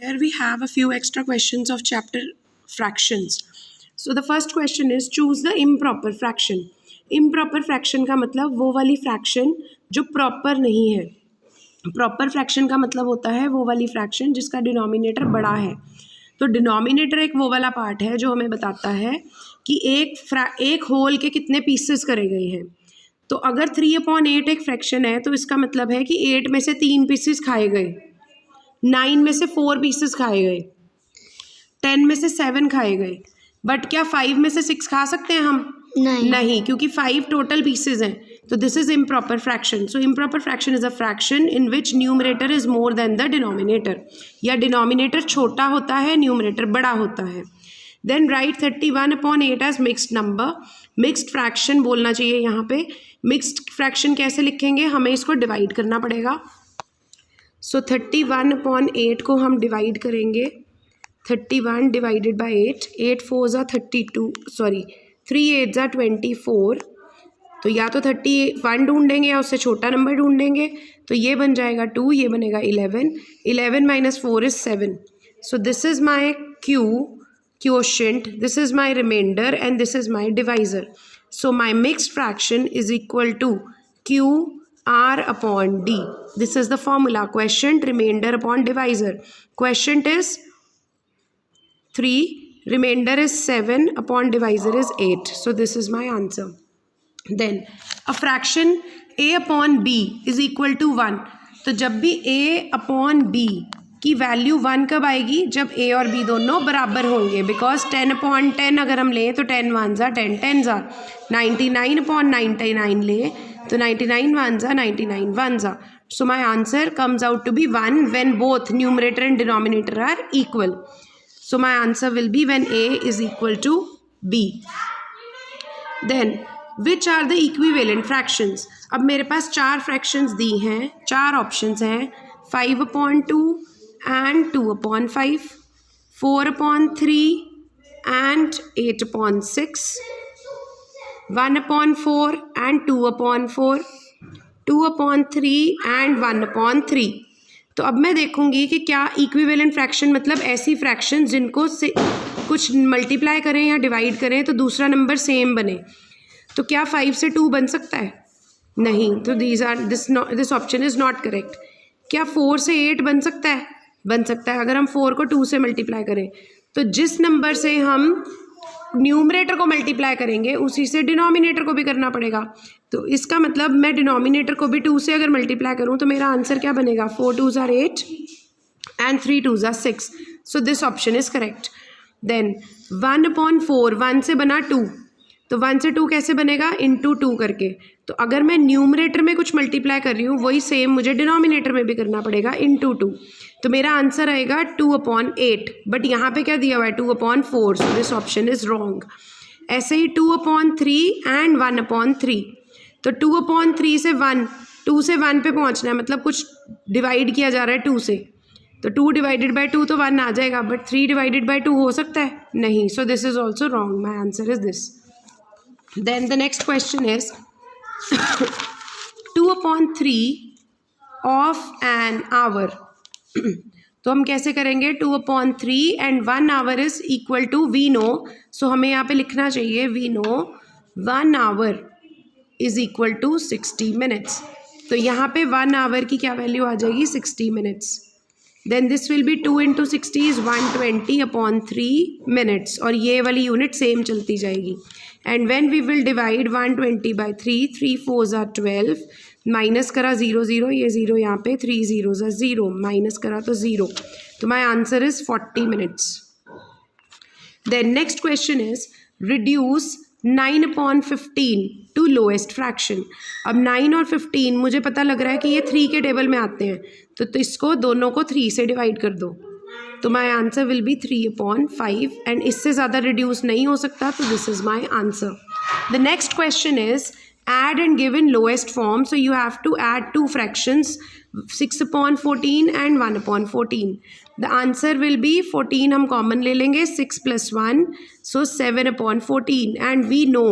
Here we have a few extra questions of chapter fractions. So the first question is choose the improper fraction. Improper fraction का मतलब वो वाली fraction जो proper नहीं है. Proper fraction का मतलब होता है वो वाली fraction जिसका denominator बड़ा है. तो डिनोमिनेटर एक वो वाला पार्ट है जो हमें बताता है कि एक होल के कितने पीसेस करे गए हैं. तो अगर 3/8 एक फ्रैक्शन है तो इसका मतलब है कि 8 में से 3 पीसेस खाए गए, 9 में से 4 पीसेस खाए गए, 10 में से 7 खाए गए. बट क्या 5 में से 6 खा सकते हैं हम? नहीं, क्योंकि 5 टोटल पीसेस हैं. तो this is improper fraction. So improper fraction is a fraction in which numerator is more than the denominator. या डिनोमिनेटर छोटा होता है, न्यूमरेटर बड़ा होता है. Then write 31/8 as mixed number. Mixed fraction बोलना चाहिए यहाँ पे. मिक्स्ड फ्रैक्शन कैसे लिखेंगे? हमें इसको डिवाइड करना पड़ेगा. सो 31/8 को हम डिवाइड करेंगे. 31 divided by 8. 8 4 are 32, sorry 3 8 are 24. तो या तो 31 ढूंढेंगे या उससे छोटा नंबर ढूंढेंगे. तो ये बन जाएगा 2, ये बनेगा 11. 11 minus 4 is 7. So this is my quotient, this is my remainder and this is my divisor. So my mixed fraction is equal to Q R upon D. This is the formula. Quotient remainder upon divisor. Quotient is 3, remainder is 7 upon divisor is 8. So this is my answer. Then a fraction A upon B is equal to 1. तो जब भी A upon B की value 1 कब आएगी? जब A और B दोनों बराबर होंगे. बिकॉज 10/10 अगर हम लें तो 10 1s are 10 10s are. 99/99 लें तो 99 1s are 99 1s are. So my answer comes out to be 1 when both numerator and denominator are equal. So my answer will be when A is equal to B. Then which are the equivalent fractions? अब मेरे पास 4 fractions दी हैं, 4 options हैं. 5/2 and 2/5, 4/3 and 8/6, 1/4 and 2/4, 2/3 and 1/3. तो अब मैं देखूंगी कि क्या इक्विवेलेंट फ्रैक्शन मतलब ऐसी फ्रैक्शन जिनको से कुछ मल्टीप्लाई करें या डिवाइड करें तो दूसरा नंबर सेम बने. तो क्या 5 से 2 बन सकता है? नहीं. तो this option is not correct. क्या 4 से 8 बन सकता है? बन सकता है अगर हम 4 को 2 से मल्टीप्लाई करें. तो जिस नंबर से हम न्यूमरेटर को मल्टीप्लाई करेंगे उसी से डिनोमिनेटर को भी करना पड़ेगा. तो इसका मतलब मैं डिनोमिनेटर को भी 2 से अगर मल्टीप्लाई करूं तो मेरा आंसर क्या बनेगा? 4 2s are 8 and 3 2s are 6. So this option is correct. Then 1/4, 1 से बना 2. तो 1 से 2 कैसे बनेगा? इंटू 2 करके. तो अगर मैं न्यूमरेटर में कुछ मल्टीप्लाई कर रही हूँ वही सेम मुझे डिनोमिनेटर में भी करना पड़ेगा, इंटू 2. तो मेरा आंसर आएगा 2/8. बट यहाँ पे क्या दिया हुआ है? 2/4. सो दिस ऑप्शन इज रॉन्ग. ऐसे ही 2/3 एंड 1/3. तो 2/3 से 1, 2 से 1 पे पहुँचना है, मतलब कुछ डिवाइड किया जा रहा है 2 से. तो 2 डिवाइडेड बाई 2 तो 1 आ जाएगा, बट 3 डिवाइडेड बाई 2 हो सकता है? नहीं. सो this is also wrong. My answer is this. Then the next question is 2/3 of an hour. तो हम कैसे करेंगे? 2/3 and 1 hour is equal to we know. So हमें यहाँ पे लिखना चाहिए we know 1 hour is equal to 60 minutes. तो यहाँ पे 1 hour की क्या वैल्यू आ जाएगी? 60 minutes. Then this will be 2 into 60 is 120/3 minutes. और ये वाली यूनिट सेम चलती जाएगी. And when we will divide 120/3, 3 4s are 12. Minus करा 0 0, ये 0 यहाँ पे, 3 0s are 0. माइनस करा तो 0. तो my answer is 40 minutes. Then next question is reduce 9/15 to lowest fraction. अब 9 और 15 मुझे पता लग रहा है कि ये 3 के टेबल में आते हैं. तो इसको दोनों को 3 से डिवाइड कर दो. तो माई आंसर विल बी 3/5 एंड इससे ज़्यादा रिड्यूस नहीं हो सकता. तो this is my answer. The next question is add and give in lowest form. So you have to add 2 fractions, 6/14 and 1/14. The answer will be 14 हम कॉमन ले लेंगे, 6 + 1 so 7/14. And we know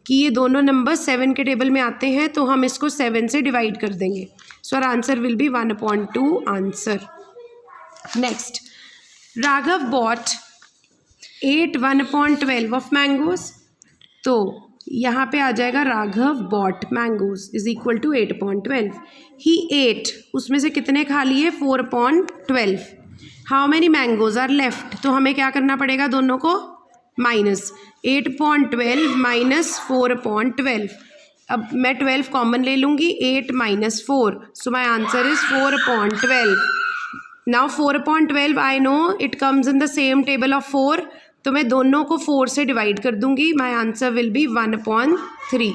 कि ये दोनों नंबर 7 के table में आते हैं तो हम इसको 7 से डिवाइड कर देंगे. So our answer will be 1/2 answer. Next Raghav bought 8 1/12 of mangoes, तो यहाँ पे आ जाएगा Raghav bought mangoes is equal to 8/12. He ate, उसमें से कितने खा लिए 4/12. How many mangoes are left, तो हमें क्या करना पड़ेगा दोनों को माइनस. 8/12 माइनस 4/12. अब मैं 12 कॉमन ले लूँगी. 8 minus 4, so my answer is 4/12. Now 4/12 I know it comes in the same table of 4, तो मैं दोनों को 4 से डिवाइड कर दूंगी. My answer will be 1/3.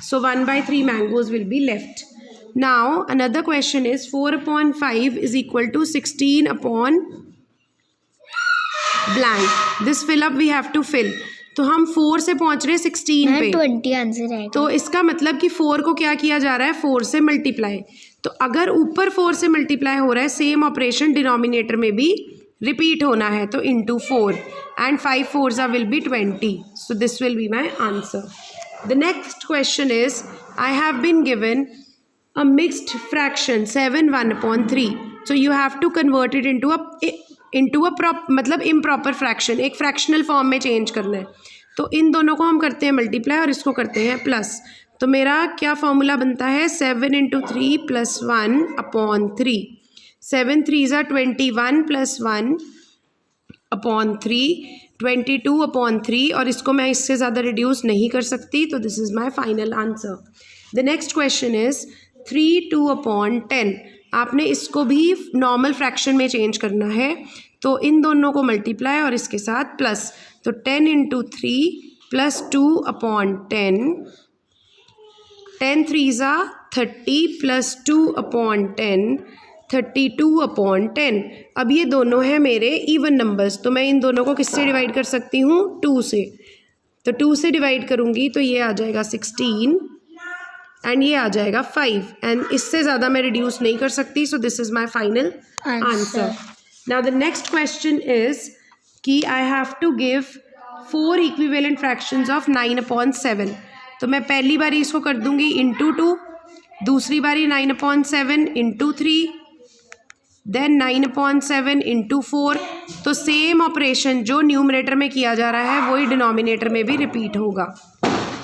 So 1/3 mangoes will be left. Now another question is 4/5 is equal to 16/blank. This fill up we have to fill. तो हम 4 से पहुंच रहे हैं 16 पे, 20 आंसर है. तो इसका मतलब कि 4 को क्या किया जा रहा है 4 से मल्टीप्लाई. तो अगर ऊपर 4 से मल्टीप्लाई हो रहा है, सेम ऑपरेशन डिनोमिनेटर में भी रिपीट होना है, तो into 4 and 5 4s will be 20. So this will be my answer. The next question is I have been given a mixed fraction 7 1/3. So you have to convert it into a मतलब improper fraction, एक fractional form में change करना है. तो इन दोनों को हम करते हैं मल्टीप्लाई और इसको करते हैं प्लस. तो मेरा क्या फॉर्मूला बनता है 7 × 3 + 1/3. 7 3s are 21 + 1/3, 22/3, और इसको मैं इससे ज़्यादा रिड्यूस नहीं कर सकती, तो this is my final answer. The next question is 3 2/10. आपने इसको भी नॉर्मल फ्रैक्शन में चेंज करना है, तो इन दोनों को मल्टीप्लाई और इसके साथ प्लस. तो 10 × 3 + 2/10. 10 3s are 30 + 2/10, 32/10. अब ये दोनों हैं मेरे इवन नंबर्स, तो मैं इन दोनों को किससे डिवाइड कर सकती हूँ 2 से. तो 2 से डिवाइड करूँगी तो ये आ जाएगा 16 एंड ये आ जाएगा 5, एंड इससे ज़्यादा मैं रिड्यूस नहीं कर सकती. So this is my final answer. Now the next question is कि I have to give 4 equivalent fractions of 9/7. तो मैं पहली बारी इसको कर दूंगी इंटू 2, दूसरी बारी 9/7 इंटू 3, देन 9/7 इंटू 4. तो सेम ऑपरेशन जो न्यूमरेटर में किया जा रहा है वही डिनोमिनेटर में भी रिपीट होगा.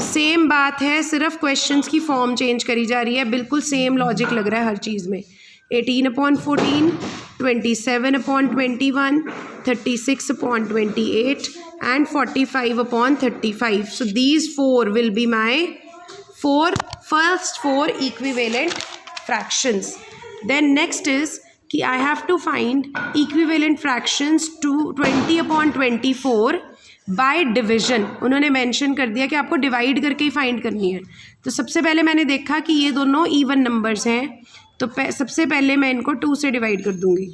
सेम बात है, सिर्फ क्वेश्चंस की फॉर्म चेंज करी जा रही है. बिल्कुल सेम लॉजिक लग रहा है हर चीज़ में. 18/14, 27/21, 36/28 and 45/35. So these 4 will be my first 4 equivalent fractions. Then next is कि I have to find equivalent fractions to 20/24 by division. उन्होंने मेंशन कर दिया कि आपको डिवाइड करके ही फाइंड करनी है. तो सबसे पहले मैंने देखा कि ये दोनों इवन नंबर्स हैं, तो सबसे पहले मैं इनको 2 से डिवाइड कर दूंगी.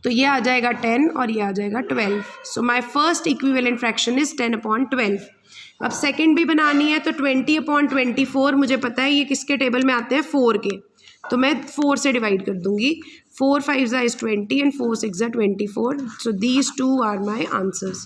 तो ये आ जाएगा 10 और ये आ जाएगा 12. So my first equivalent fraction is 10/12. अब सेकंड भी बनानी है, तो 20/24 मुझे पता है ये किसके टेबल में आते हैं 4 के, तो मैं 4 से डिवाइड कर दूंगी. 4 5s is 20 and 4 6s are 24. So these 2 are my answers.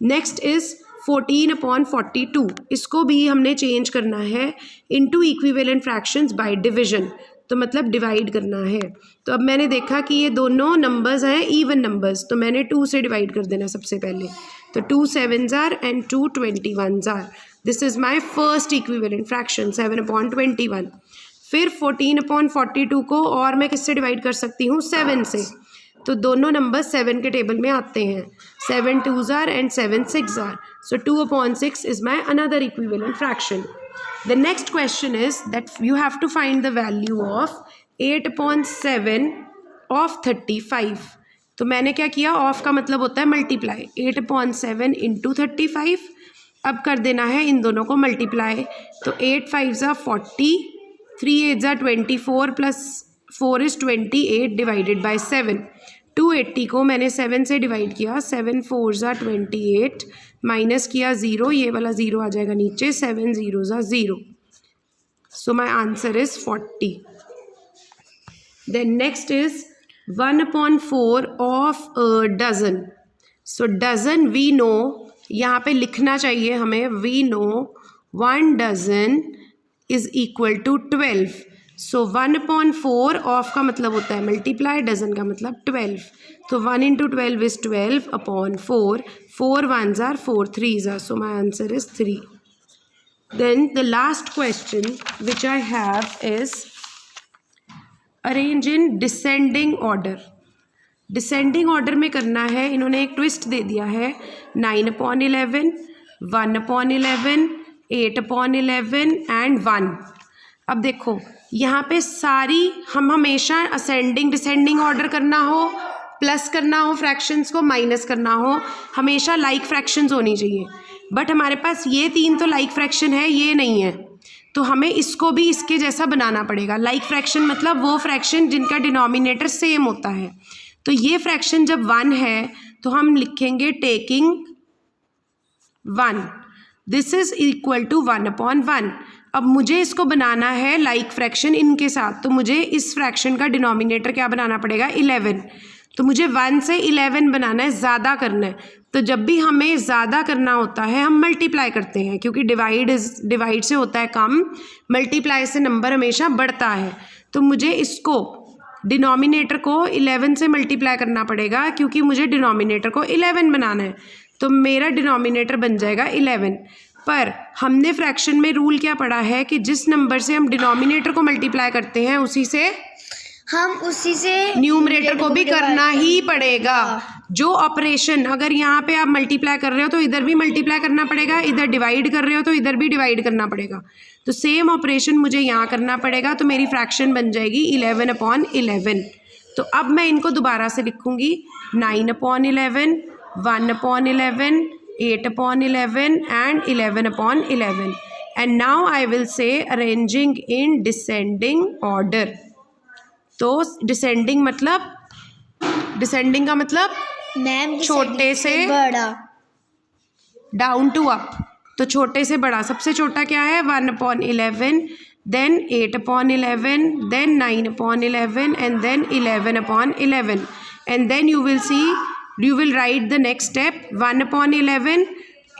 Next is 14/42. इसको भी हमने चेंज करना है into equivalent fractions by division, तो मतलब डिवाइड करना है. तो अब मैंने देखा कि ये दोनों नंबर्स हैं इवन नंबर्स, तो मैंने 2 से डिवाइड कर देना सबसे पहले. तो 2 7s are and 2 21s are. This is my first equivalent fraction 7/21. फिर 14/42 को और मैं किससे डिवाइड कर सकती हूँ 7 से, तो दोनों नंबर 7 के टेबल में आते हैं. 7 2s are and 7 6s are. So 2/6 is my another equivalent fraction. The next question is that you have to find the value of 8/7 of 35. तो मैंने क्या किया, ऑफ का मतलब होता है मल्टीप्लाई. 8/7 इंटू 35. अब कर देना है इन दोनों को मल्टीप्लाई. तो 8 5s are 40, 3 8s are 24 plus 4 is 28 divided by 7. 280 को मैंने 7 से डिवाइड किया. 7 4s are 28, माइनस किया 0, ये वाला 0 आ जाएगा नीचे. 7 0s are 0. So my answer is 40. Then next is 1/4 of a dozen. So dozen we know, यहाँ पे लिखना चाहिए हमें, we know 1 dozen is equal to 12. So 1/4 of का मतलब होता है मल्टीप्लाई, डजन का मतलब 12. तो 1 into 12 is 12/4. 4 1s are 4 3s are. So my answer is 3. Then the last question which I have is arrange in descending order. Descending order में करना है. इन्होंने एक ट्विस्ट दे दिया है 9/11, 1/11, 8/11 एंड 1. अब देखो यहाँ पे सारी हम हमेशा असेंडिंग डिसेंडिंग ऑर्डर करना हो, प्लस करना हो फ्रैक्शंस को, माइनस करना हो, हमेशा लाइक फ्रैक्शंस होनी चाहिए. बट हमारे पास ये 3 तो लाइक फ्रैक्शन है, ये नहीं है. तो हमें इसको भी इसके जैसा बनाना पड़ेगा. लाइक फ्रैक्शन मतलब वो फ्रैक्शन जिनका डिनोमिनेटर सेम होता है. तो ये फ्रैक्शन जब 1 है तो हम लिखेंगे taking 1. This is equal to 1/1. अब मुझे इसको बनाना है लाइक फ्रैक्शन इनके साथ. तो मुझे इस फ्रैक्शन का डिनोमिनेटर क्या बनाना पड़ेगा? 11. तो मुझे 1 से 11 बनाना है, ज़्यादा करना है. तो जब भी हमें ज़्यादा करना होता है हम मल्टीप्लाई करते हैं, क्योंकि डिवाइड से होता है कम, मल्टीप्लाई से नंबर हमेशा बढ़ता है. तो मुझे इसको डिनोमिनेटर को 11 से मल्टीप्लाई करना पड़ेगा, क्योंकि मुझे डिनोमिनेटर को 11 बनाना है. तो मेरा डिनोमिनेटर बन जाएगा 11. पर हमने फ्रैक्शन में रूल क्या पढ़ा है कि जिस नंबर से हम डिनोमिनेटर को मल्टीप्लाई करते हैं उसी से न्यूमरेटर को भी करना ही पड़ेगा. जो ऑपरेशन अगर यहाँ पे आप मल्टीप्लाई कर रहे हो तो इधर भी मल्टीप्लाई करना पड़ेगा, इधर डिवाइड कर रहे हो तो इधर भी डिवाइड करना पड़ेगा. तो सेम ऑपरेशन मुझे यहाँ करना पड़ेगा. तो मेरी फ्रैक्शन बन जाएगी 11/11. तो अब मैं इनको दोबारा से लिखूँगी 9/11, 1/11, 8/11 and 11/11. And now I will say arranging in descending order. तो डिसेंडिंग का मतलब मैम छोटे से बड़ा, डाउन टू अप. तो छोटे से बड़ा. सबसे छोटा क्या है? 1/11, then 8/11, then 9/11 and then 11/11. And then you will write the next step 1/11,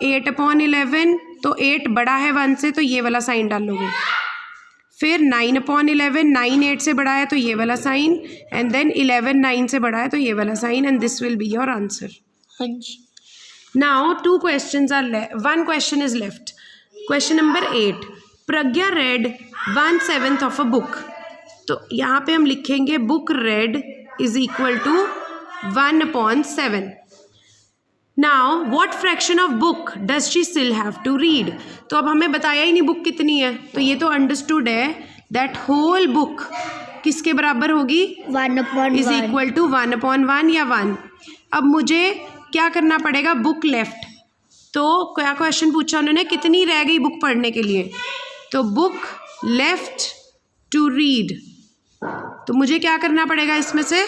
8/11. तो 8 बड़ा है 1 से, तो ये वाला साइन डालोगे. फिर 9/11, 9 8 से बड़ा है तो ये वाला साइन. एंड देन 11 9 से बड़ा है तो ये वाला sign. And this will be your answer. हाँ जी. Now 2 questions are left. 1 question is left. Question number 8. Pragya read 1/7 of a book. तो यहाँ पे हम लिखेंगे book read is equal to 1/7. Now what fraction of book does she still have to read? तो अब हमें बताया ही नहीं बुक कितनी है. तो ये तो अंडरस्टूड है that whole book किसके बराबर होगी? 1/1 is equal to 1/1 या 1. अब मुझे क्या करना पड़ेगा? Book left. तो क्या क्वेश्चन पूछा उन्होंने? कितनी रह गई बुक पढ़ने के लिए? तो बुक लेफ्ट टू रीड. तो मुझे क्या करना पड़ेगा? इसमें से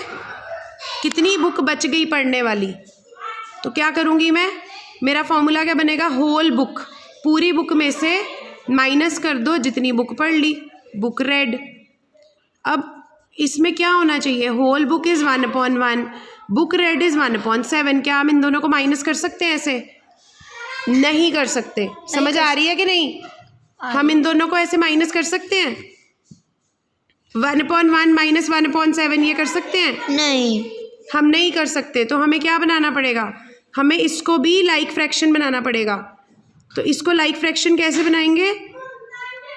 कितनी बुक बच गई पढ़ने वाली? तो क्या करूँगी मैं? मेरा फॉर्मूला क्या बनेगा? Whole book. पूरी बुक में से माइनस कर दो जितनी बुक पढ़ ली, बुक रेड. अब इसमें क्या होना चाहिए? Whole book is 1/1, book read is 1/7. क्या हम इन दोनों को माइनस कर सकते हैं? ऐसे नहीं कर सकते. समझ आ रही है कि नहीं? हम इन दोनों को ऐसे माइनस कर सकते हैं? 1/1 माइनस 1/7 ये कर सकते हैं? नहीं, हम नहीं कर सकते. तो हमें क्या बनाना पड़ेगा? हमें इसको भी लाइक फ्रैक्शन बनाना पड़ेगा. तो इसको लाइक फ्रैक्शन कैसे बनाएंगे?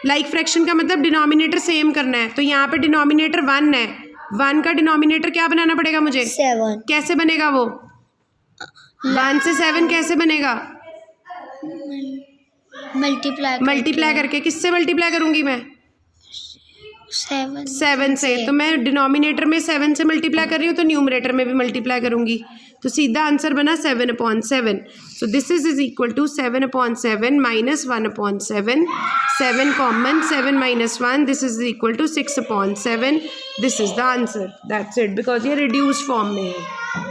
लाइक फ्रैक्शन का मतलब डिनोमिनेटर सेम करना है. तो यहाँ पे डिनोमिनेटर 1 है. 1 का डिनोमिनेटर क्या बनाना पड़ेगा मुझे? 7. कैसे बनेगा वो? 1 से 7 कैसे बनेगा? मल्टीप्लाई करके. किससे मल्टीप्लाई करूँगी मैं? 7 से. तो मैं डिनोमिनेटर में 7 से मल्टीप्लाई कर रही हूँ तो न्यूमरेटर में भी मल्टीप्लाई करूँगी. तो सीधा आंसर बना 7/7. So this is equal to 7/7 minus 1/7. 7 common, 7 minus 1, this is equal to 6/7. This is the answer. That's it. Because ये रिड्यूस्ड फॉर्म में है.